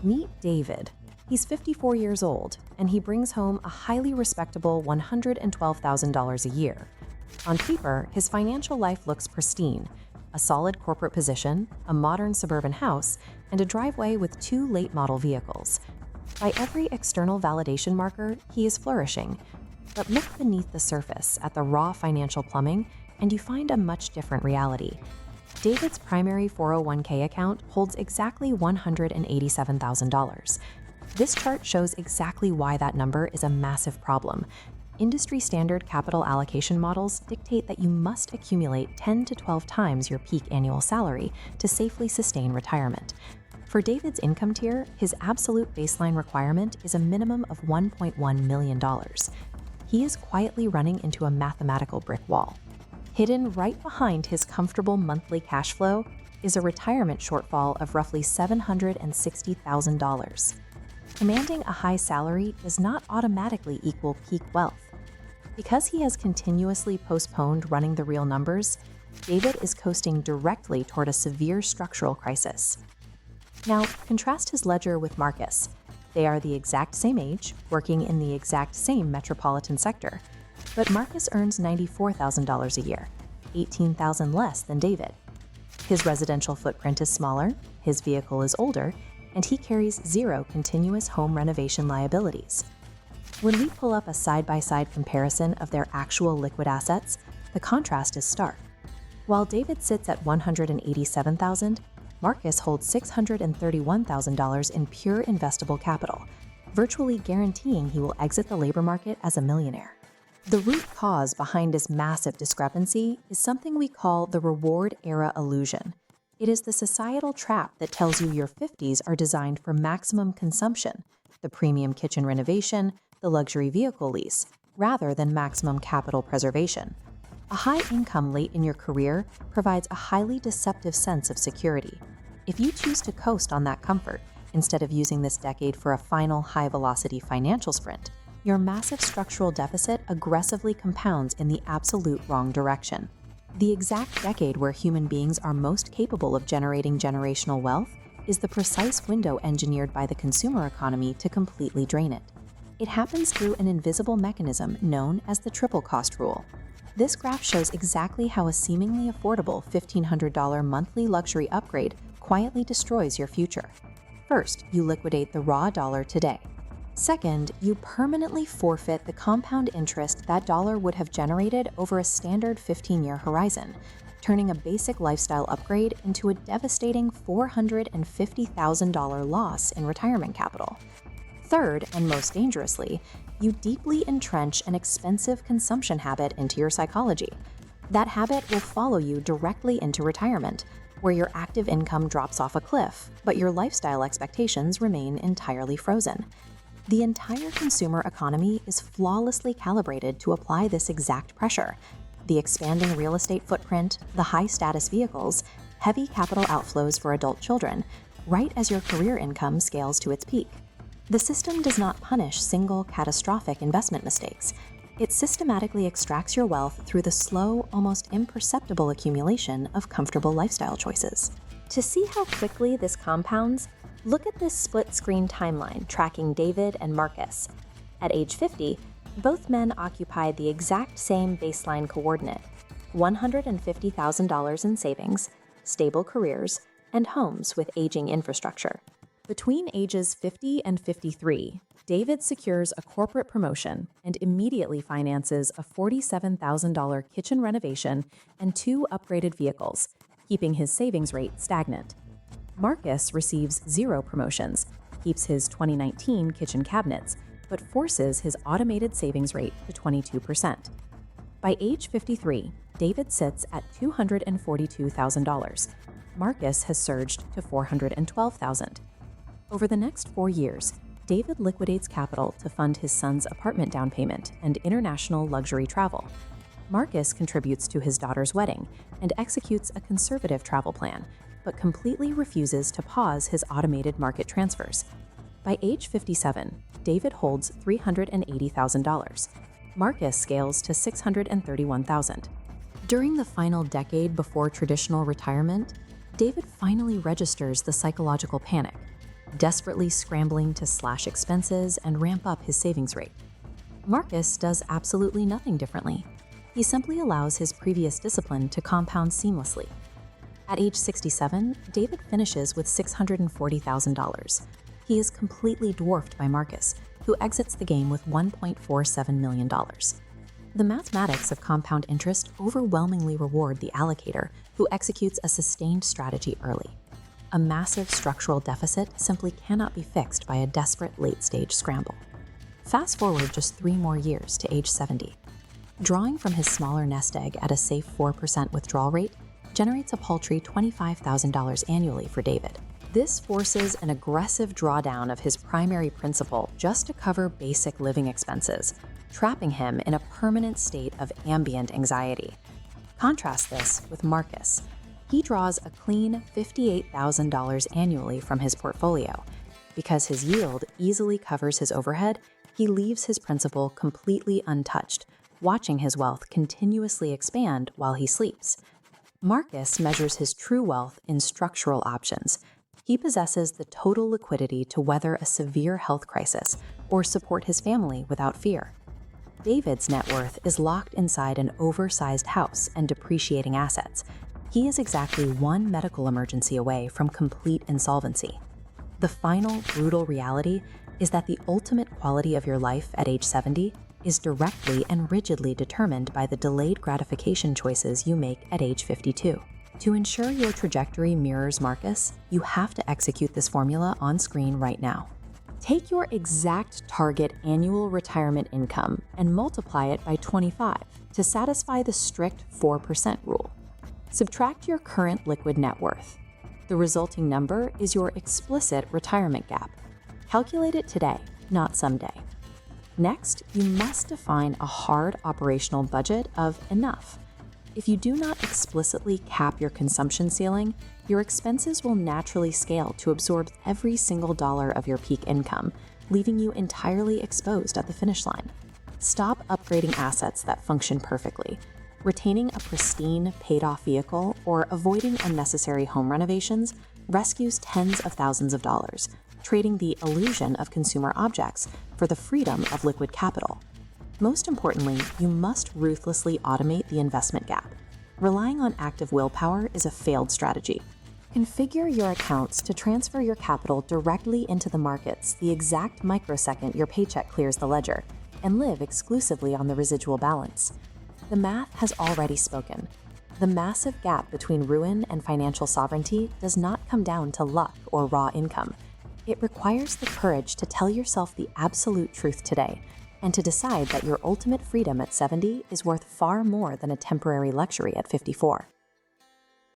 Meet David. He's 54 years old, and he brings home a highly respectable $112,000 a year. On paper, his financial life looks pristine: a solid corporate position, a modern suburban house, and a driveway with 2 late-model vehicles. By every external validation marker, he is flourishing. But look beneath the surface at the raw financial plumbing, and you find a much different reality. David's primary 401k account holds exactly $187,000. This chart shows exactly why that number is a massive problem. Industry standard capital allocation models dictate that you must accumulate 10 to 12 times your peak annual salary to safely sustain retirement. For David's income tier, his absolute baseline requirement is a minimum of $1.1 million. He is quietly running into a mathematical brick wall. Hidden right behind his comfortable monthly cash flow is a retirement shortfall of roughly $760,000. Commanding a high salary does not automatically equal peak wealth. Because he has continuously postponed running the real numbers, David is coasting directly toward a severe structural crisis. Now, contrast his ledger with Marcus. They are the exact same age, working in the exact same metropolitan sector. But Marcus earns $94,000 a year, $18,000 less than David. His residential footprint is smaller, his vehicle is older, and he carries 0 continuous home renovation liabilities. When we pull up a side-by-side comparison of their actual liquid assets, the contrast is stark. While David sits at $187,000, Marcus holds $631,000 in pure investable capital, virtually guaranteeing he will exit the labor market as a millionaire. The root cause behind this massive discrepancy is something we call the reward era illusion. It is the societal trap that tells you your 50s are designed for maximum consumption, the premium kitchen renovation, the luxury vehicle lease, rather than maximum capital preservation. A high income late in your career provides a highly deceptive sense of security. If you choose to coast on that comfort, instead of using this decade for a final high-velocity financial sprint, your massive structural deficit aggressively compounds in the absolute wrong direction. The exact decade where human beings are most capable of generating generational wealth is the precise window engineered by the consumer economy to completely drain it. It happens through an invisible mechanism known as the triple cost rule. This graph shows exactly how a seemingly affordable $1,500 monthly luxury upgrade quietly destroys your future. First, you liquidate the raw dollar today. Second, you permanently forfeit the compound interest that dollar would have generated over a standard 15-year horizon, turning a basic lifestyle upgrade into a devastating $450,000 loss in retirement capital. Third, and most dangerously, you deeply entrench an expensive consumption habit into your psychology. That habit will follow you directly into retirement, where your active income drops off a cliff, but your lifestyle expectations remain entirely frozen. The entire consumer economy is flawlessly calibrated to apply this exact pressure. The expanding real estate footprint, the high-status vehicles, heavy capital outflows for adult children, right as your career income scales to its peak. The system does not punish single catastrophic investment mistakes. It systematically extracts your wealth through the slow, almost imperceptible accumulation of comfortable lifestyle choices. To see how quickly this compounds, look at this split-screen timeline tracking David and Marcus. At age 50, both men occupied the exact same baseline coordinate: $150,000 in savings, stable careers, and homes with aging infrastructure. Between ages 50 and 53, David secures a corporate promotion and immediately finances a $47,000 kitchen renovation and 2 upgraded vehicles, keeping his savings rate stagnant. Marcus receives 0 promotions, keeps his 2019 kitchen cabinets, but forces his automated savings rate to 22%. By age 53, David sits at $242,000. Marcus has surged to $412,000. Over the next 4 years, David liquidates capital to fund his son's apartment down payment and international luxury travel. Marcus contributes to his daughter's wedding and executes a conservative travel plan, but completely refuses to pause his automated market transfers. By age 57, David holds $380,000. Marcus scales to $631,000. During the final decade before traditional retirement, David finally registers the psychological panic. desperately scrambling to slash expenses and ramp up his savings rate. Marcus does absolutely nothing differently. He simply allows his previous discipline to compound seamlessly. At age 67, David finishes with $640,000. He is completely dwarfed by Marcus, who exits the game with $1.47 million. The mathematics of compound interest overwhelmingly reward the allocator who executes a sustained strategy early. A massive structural deficit simply cannot be fixed by a desperate late-stage scramble. Fast forward just 3 more years to age 70. Drawing from his smaller nest egg at a safe 4% withdrawal rate generates a paltry $25,000 annually for David. This forces an aggressive drawdown of his primary principal just to cover basic living expenses, trapping him in a permanent state of ambient anxiety. Contrast this with Marcus. He draws a clean $58,000 annually from his portfolio. Because his yield easily covers his overhead, he leaves his principal completely untouched, watching his wealth continuously expand while he sleeps. Marcus measures his true wealth in structural options. He possesses the total liquidity to weather a severe health crisis or support his family without fear. David's net worth is locked inside an oversized house and depreciating assets. He is exactly one medical emergency away from complete insolvency. The final brutal reality is that the ultimate quality of your life at age 70 is directly and rigidly determined by the delayed gratification choices you make at age 52. To ensure your trajectory mirrors Marcus, you have to execute this formula on screen right now. Take your exact target annual retirement income and multiply it by 25 to satisfy the strict 4% rule. Subtract your current liquid net worth. The resulting number is your explicit retirement gap. Calculate it today, not someday. Next, you must define a hard operational budget of enough. If you do not explicitly cap your consumption ceiling, your expenses will naturally scale to absorb every single dollar of your peak income, leaving you entirely exposed at the finish line. Stop upgrading assets that function perfectly. Retaining a pristine, paid-off vehicle or avoiding unnecessary home renovations rescues tens of thousands of dollars, trading the illusion of consumer objects for the freedom of liquid capital. Most importantly, you must ruthlessly automate the investment gap. Relying on active willpower is a failed strategy. Configure your accounts to transfer your capital directly into the markets the exact microsecond your paycheck clears the ledger, and live exclusively on the residual balance. The math has already spoken. The massive gap between ruin and financial sovereignty does not come down to luck or raw income. It requires the courage to tell yourself the absolute truth today, and to decide that your ultimate freedom at 70 is worth far more than a temporary luxury at 54.